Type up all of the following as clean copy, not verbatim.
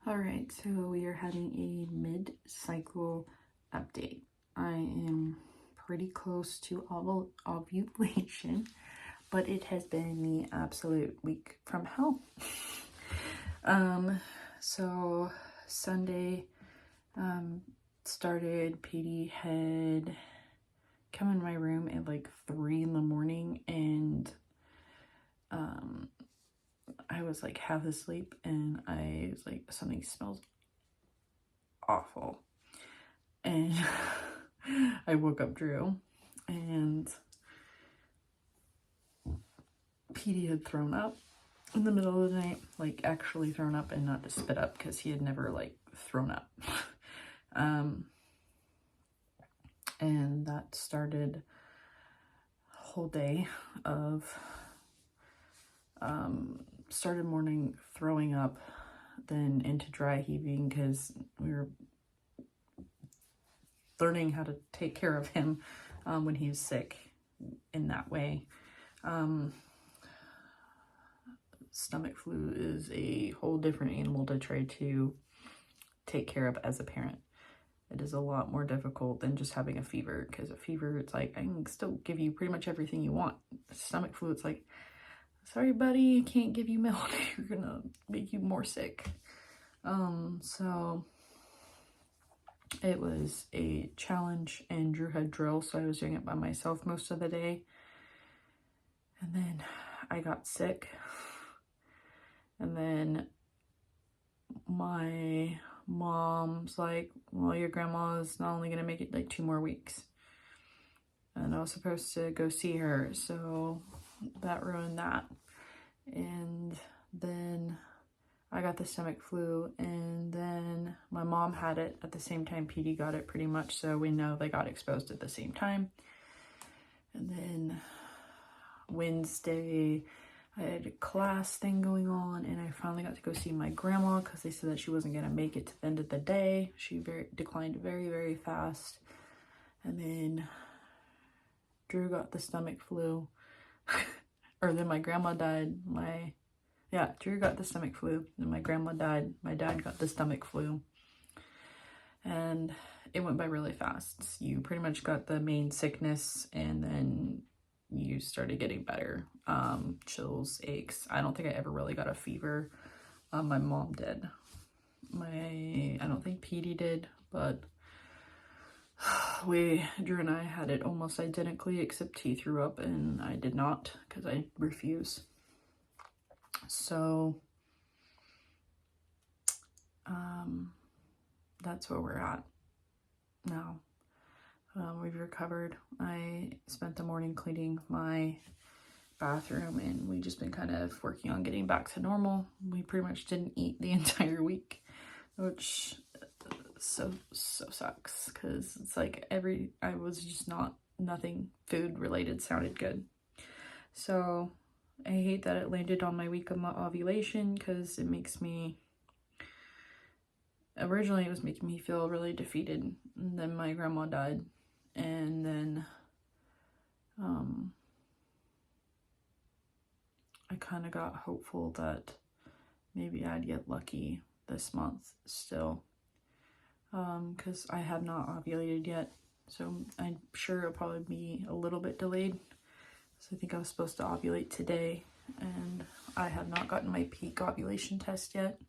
All right, so we are having a mid-cycle update. I am pretty close to ovulation, but it has been the absolute week from hell. So Sunday started, PD had come in my room at like 3 in the morning, and I was like half asleep, and I was like, something smells awful. And I woke up Drew, and PD had thrown up in the middle of the night, like actually thrown up, and not just spit up, because he had never like thrown up. And that started a whole day of started morning throwing up, then into dry heaving, because we were learning how to take care of him when he was sick in that way. Stomach flu is a whole different animal to try to take care of as a parent. It is a lot more difficult than just having a fever, because a fever, it's like, I can still give you pretty much everything you want. Stomach flu, it's like, sorry buddy, I can't give you milk. You're gonna make you more sick. So it was a challenge, and Drew had drill, so I was doing it by myself most of the day. And then I got sick, and then my mom's like, well, your grandma's not only gonna make it like 2 more weeks. And I was supposed to go see her, so that ruined that. And then I got the stomach flu, and then my mom had it at the same time PD got it, pretty much, so we know they got exposed at the same time. And then Wednesday I had a class thing going on, and I finally got to go see my grandma, because they said that she wasn't going to make it to the end of the day. She declined very, very fast. And then Drew got the stomach flu. Or then my grandma died. Drew got the stomach flu, and my grandma died. My dad got the stomach flu. And it went by really fast. You pretty much got the main sickness, and then you started getting better. Chills, aches. I don't think I ever really got a fever. My mom did. I don't think PD did, but Drew and I had it almost identically, except he threw up and I did not, because I refuse. So that's where we're at now. We've recovered. I spent the morning cleaning my bathroom, and we've just been kind of working on getting back to normal. We pretty much didn't eat the entire week, which so sucks, because it's like I was just nothing food related sounded good. So I hate that it landed on my week of my ovulation, because it makes me, originally it was making me feel really defeated, and then my grandma died, and then I kind of got hopeful that maybe I'd get lucky this month still, because I have not ovulated yet, so I'm sure it'll probably be a little bit delayed. So I think I was supposed to ovulate today, and I have not gotten my peak ovulation test yet.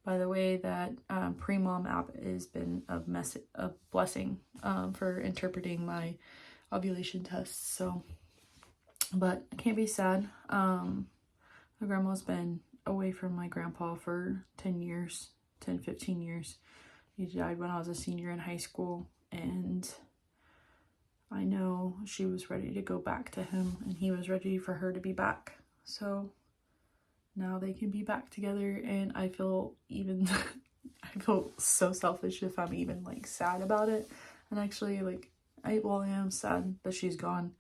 By the way, that Pre-Mom app has been a blessing for interpreting my ovulation tests. So, but I can't be sad. My grandma's been away from my grandpa for 15 years. He died when I was a senior in high school, and I know she was ready to go back to him, and he was ready for her to be back. So now they can be back together, and I feel I feel so selfish if I'm even like sad about it. And actually, like, I am sad that she's gone.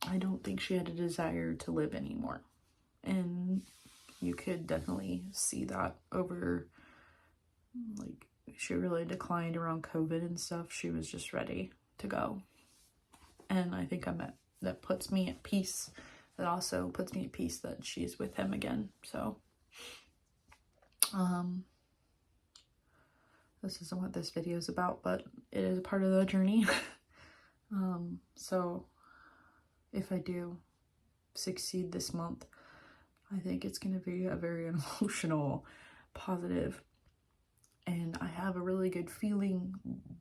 I don't think she had a desire to live anymore, and you could definitely see that over, like, she really declined around COVID and stuff. She was just ready to go. And I think I'm at that puts me at peace. That also puts me at peace that she's with him again. So, this isn't what this video is about, but it is a part of the journey. So if I do succeed this month, I think it's going to be a very emotional, positive, and I have a really good feeling,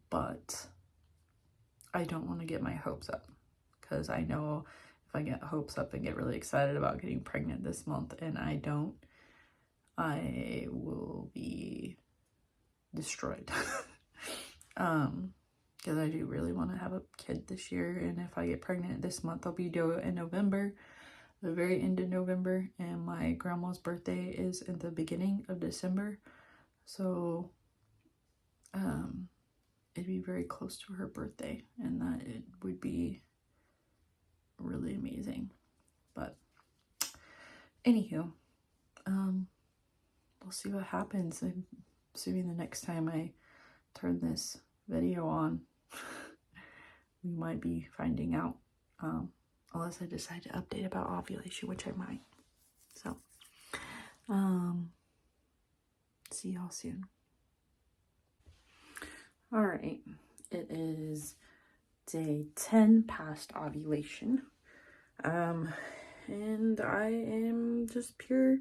but I don't want to get my hopes up, because I know if I get hopes up and get really excited about getting pregnant this month and I don't, I will be destroyed. Because I do really want to have a kid this year, and if I get pregnant this month, I'll be due in November, the very end of November, and my grandma's birthday is in the beginning of December, so it'd be very close to her birthday, and that it would be really amazing. But anywho, we'll see what happens. I'm assuming the next time I turn this video on, we might be finding out, unless I decide to update about ovulation, which I might. So, see y'all soon. All right, it is day 10 past ovulation, and I am just pure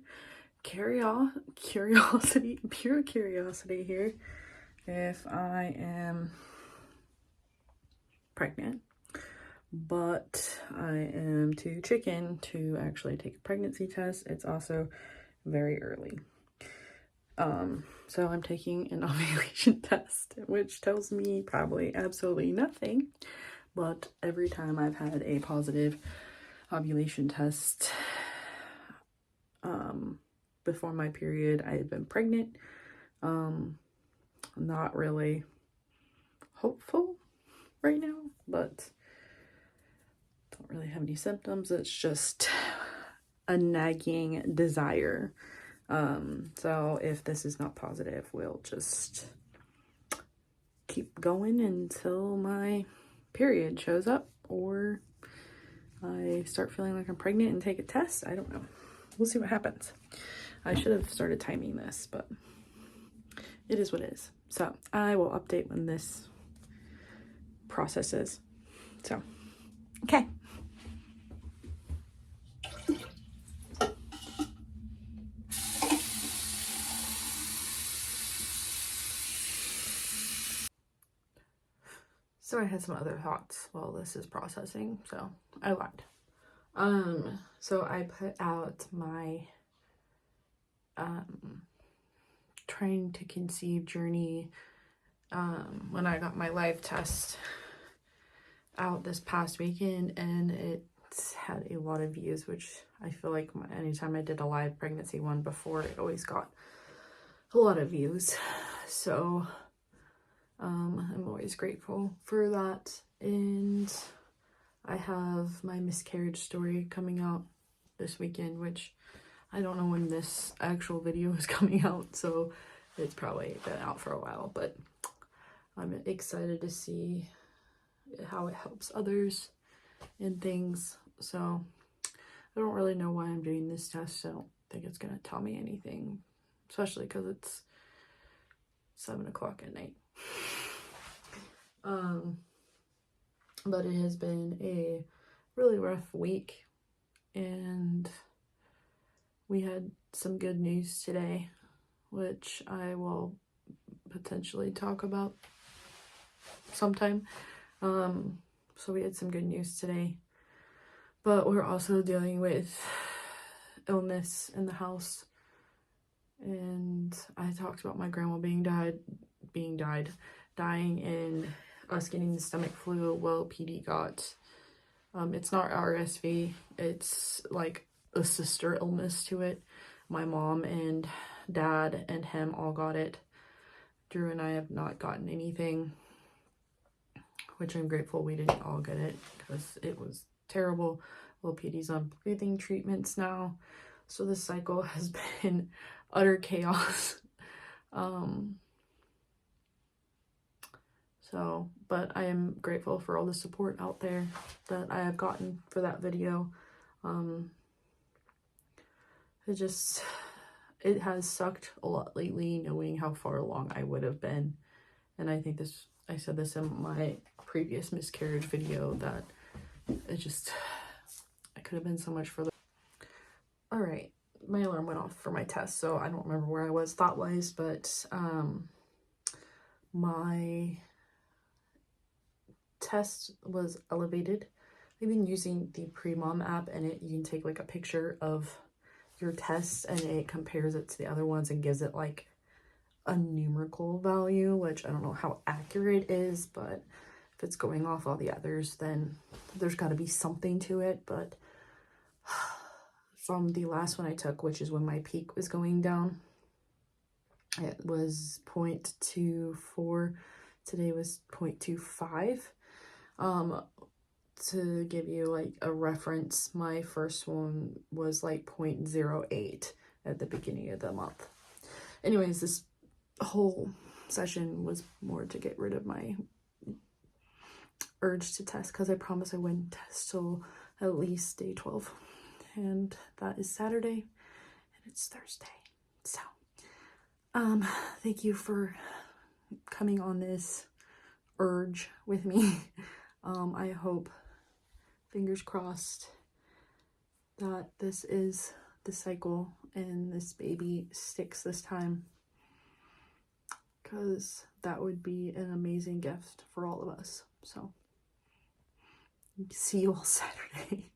curiosity here if I am pregnant, but I am too chicken to actually take a pregnancy test. It's also very early. So I'm taking an ovulation test, which tells me probably absolutely nothing, but every time I've had a positive ovulation test before my period, I had been pregnant. Not really hopeful right now, but don't really have any symptoms. It's just a nagging desire. So if this is not positive, we'll just keep going until my period shows up, or I start feeling like I'm pregnant and take a test. I don't know. We'll see what happens. I should have started timing this, but it is what it is. So I will update when this processes. So, okay. So I had some other thoughts while this is processing, so I lied. So I put out my trying to conceive journey when I got my live test out this past weekend, and it's had a lot of views, which I feel like anytime I did a live pregnancy one before, it always got a lot of views. So I'm always grateful for that. And I have my miscarriage story coming out this weekend, which I don't know when this actual video is coming out, so it's probably been out for a while, but I'm excited to see how it helps others and things. So I don't really know why I'm doing this test. I don't think it's going to tell me anything, especially because it's 7 o'clock at night. But it has been a really rough week, and we had some good news today, which I will potentially talk about sometime. So we had some good news today, but we're also dealing with illness in the house. And I talked about my grandma dying, and us getting the stomach flu. Well, PD got, it's not RSV, it's like a sister illness to it. My mom and dad and him all got it. Drew and I have not gotten anything, which I'm grateful we didn't all get it, because it was terrible. Well, PD's on breathing treatments now, so this cycle has been utter chaos. So, but I am grateful for all the support out there that I have gotten for that video. It has sucked a lot lately knowing how far along I would have been. And I think I said this in my previous miscarriage video, that I could have been so much further. All right, my alarm went off for my test, so I don't remember where I was thought-wise, but my test was elevated. I've been using the Pre-Mom app, and you can take like a picture of your test and it compares it to the other ones and gives it like a numerical value, which I don't know how accurate it is, but if it's going off all the others, then there's got to be something to it. But from the last one I took, which is when my peak was going down, it was 0.24. Today was 0.25. To give you like a reference, my first one was like 0.08 at the beginning of the month. Anyways, this whole session was more to get rid of my urge to test, because I promised I wouldn't test till at least day 12, and that is Saturday and it's Thursday. So thank you for coming on this urge with me. I hope, fingers crossed, that this is the cycle and this baby sticks this time, because that would be an amazing gift for all of us. So see you all Saturday.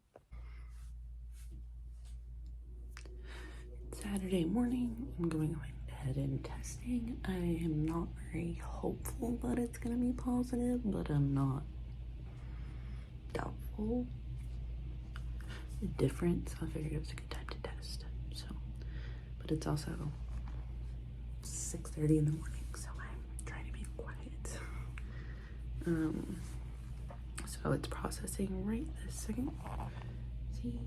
Saturday morning, I'm going ahead and testing. I am not very hopeful that it's gonna be positive, but I'm not doubtful. Different, so I figured it was a good time to test. So, but it's also 6:30 in the morning, so I'm trying to be quiet. So it's processing right this second. See,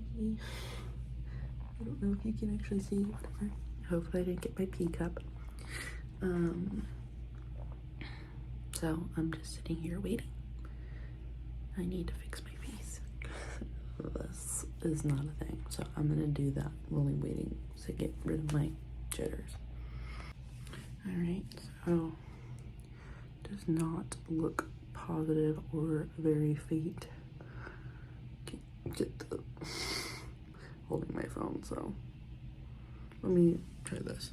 I don't know if you can actually see, whatever. Hopefully I didn't get my peak up. So I'm just sitting here waiting. I need to fix my face. This is not a thing, so I'm gonna do that while I'm waiting to get rid of my jitters. All right, so does not look positive or very faint. Can't get the holding my phone, so let me try this.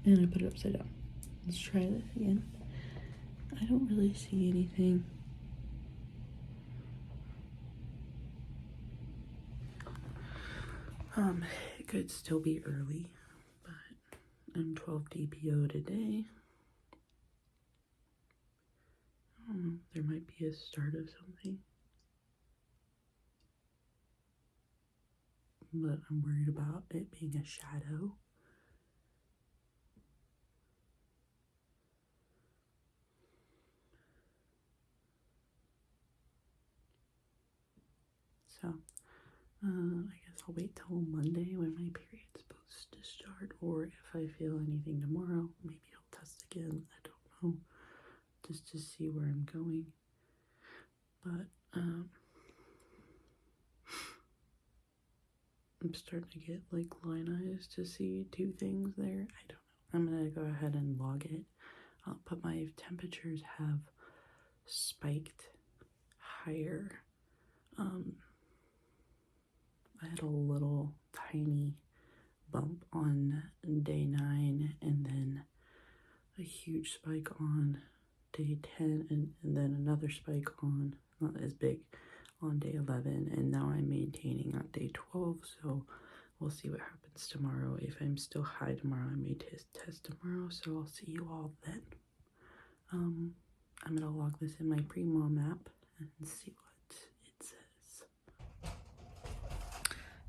And I put it upside down. Let's try this again. I don't really see anything. It could still be early, but I'm 12 DPO today. I don't know, there might be a start of something, but I'm worried about it being a shadow. So, I guess I'll wait till Monday when my period's supposed to start, or if I feel anything tomorrow, maybe I'll test again. I don't know, just to see where I'm going. But, I'm starting to get like line eyes to see two things there. I don't know. I'm gonna go ahead and log it. But my temperatures have spiked higher. I had a little tiny bump on day 9, and then a huge spike on day 10, and then another spike on, not as big, on day 11, and now I'm maintaining on day 12, so we'll see what happens tomorrow. If I'm still high tomorrow, I may test tomorrow, so I'll see you all then. I'm gonna log this in my Pre-Mom app and see what it says.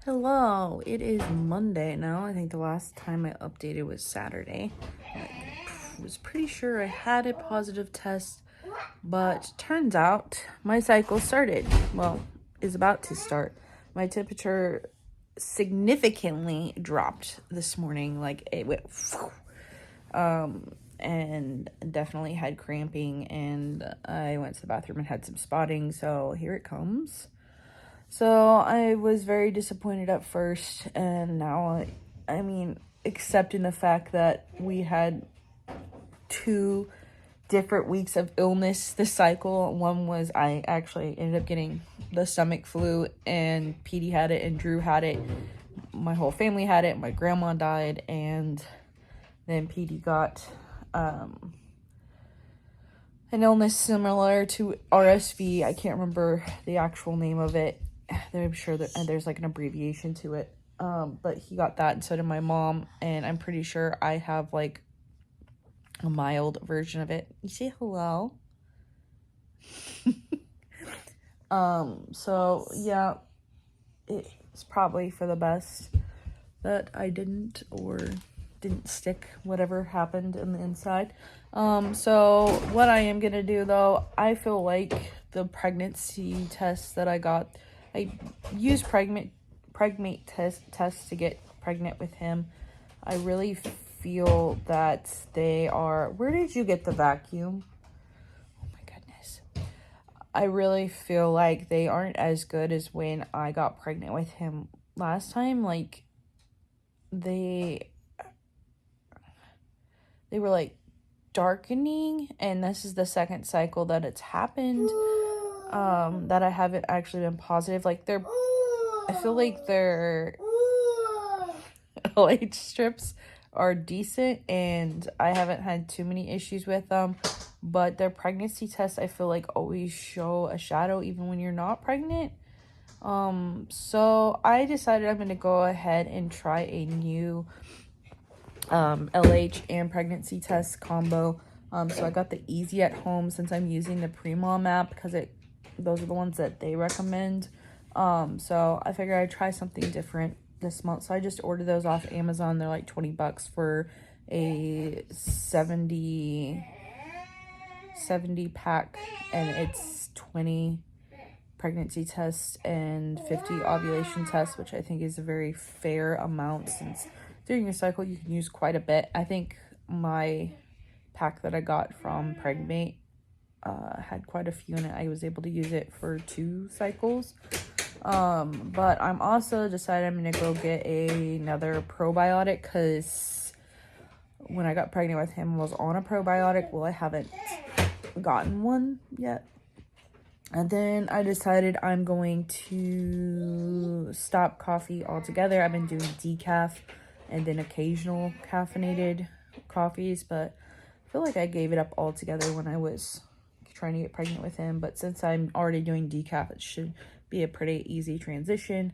Hello, it is Monday now. I think the last time I updated was Saturday. I was pretty sure I had a positive test, but turns out my cycle started. Well, is about to start. My temperature significantly dropped this morning. Like, it went and definitely had cramping, and I went to the bathroom and had some spotting, so here it comes. So I was very disappointed at first, and now, I mean, accepting the fact that we had 2 different weeks of illness this cycle. One was I actually ended up getting the stomach flu, and Petey had it and Drew had it. My whole family had it. My grandma died, and then Petey got an illness similar to RSV. I can't remember the actual name of it. I'm sure that there's like an abbreviation to it. But he got that, and so did my mom, and I'm pretty sure I have like a mild version of it. You say hello. So yeah, it's probably for the best that I didn't stick whatever happened in the inside. So what I am gonna do though, I feel like the pregnancy test that I got, I used pregnant test to get pregnant with him. I really feel that they are. Where did you get the vacuum? Oh my goodness. I really feel like they aren't as good as when I got pregnant with him last time. Like, they were like darkening, and this is the second cycle that it's happened, that I haven't actually been positive. Like, I feel like their LH strips are decent, and I haven't had too many issues with them, but their pregnancy tests, I feel like, always show a shadow even when you're not pregnant. So I decided I'm going to go ahead and try a new LH and pregnancy test combo. So I got the Easy at Home, since I'm using the Pre-Mom app, because those are the ones that they recommend. So I figured I'd try something different this month. So I just ordered those off Amazon. They're like $20 for a 70 pack, and it's 20 pregnancy tests and 50 ovulation tests, which I think is a very fair amount, since during your cycle you can use quite a bit. I think my pack that I got from Pregmate had quite a few in it. I was able to use it for 2 cycles. But I'm also decided I'm gonna go get another probiotic, because when I got pregnant with him, I was on a probiotic. Well, I haven't gotten one yet. And then I decided I'm going to stop coffee altogether. I've been doing decaf and then occasional caffeinated coffees, but I feel like I gave it up altogether when I was trying to get pregnant with him. But since I'm already doing decaf, it should be a pretty easy transition.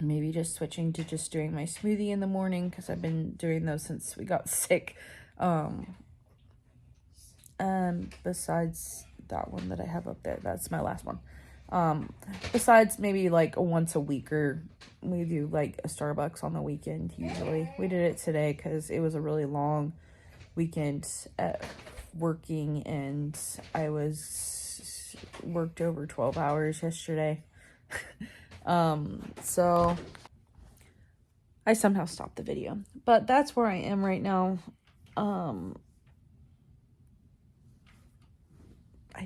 Maybe just switching to just doing my smoothie in the morning, because I've been doing those since we got sick. Besides that one that I have up there, that's my last one. Besides maybe like once a week, or we do like a Starbucks on the weekend usually. We did it today because it was a really long weekend at working, and I worked over 12 hours yesterday. So I somehow stopped the video, but that's where I am right now. I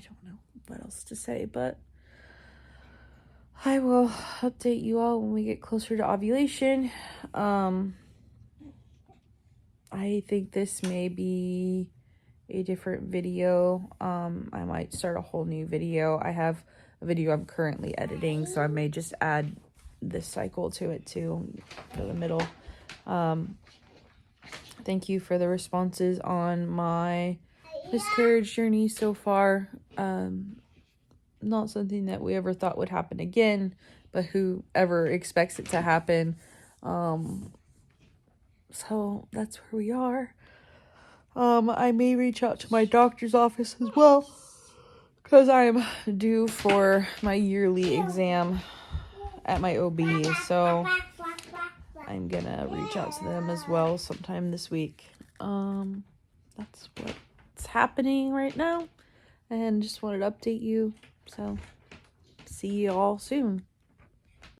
don't know what else to say, but I will update you all when we get closer to ovulation. I think this may be a different video. I might start a whole new video. I have a video I'm currently editing, so I may just add this cycle to it too, for the middle. Thank you for the responses on my miscarriage journey so far. Not something that we ever thought would happen again, but whoever expects it to happen. So that's where we are. I may reach out to my doctor's office as well, because I'm due for my yearly exam at my OB, so I'm gonna reach out to them as well sometime this week. That's what's happening right now, and just wanted to update you. So see you all soon.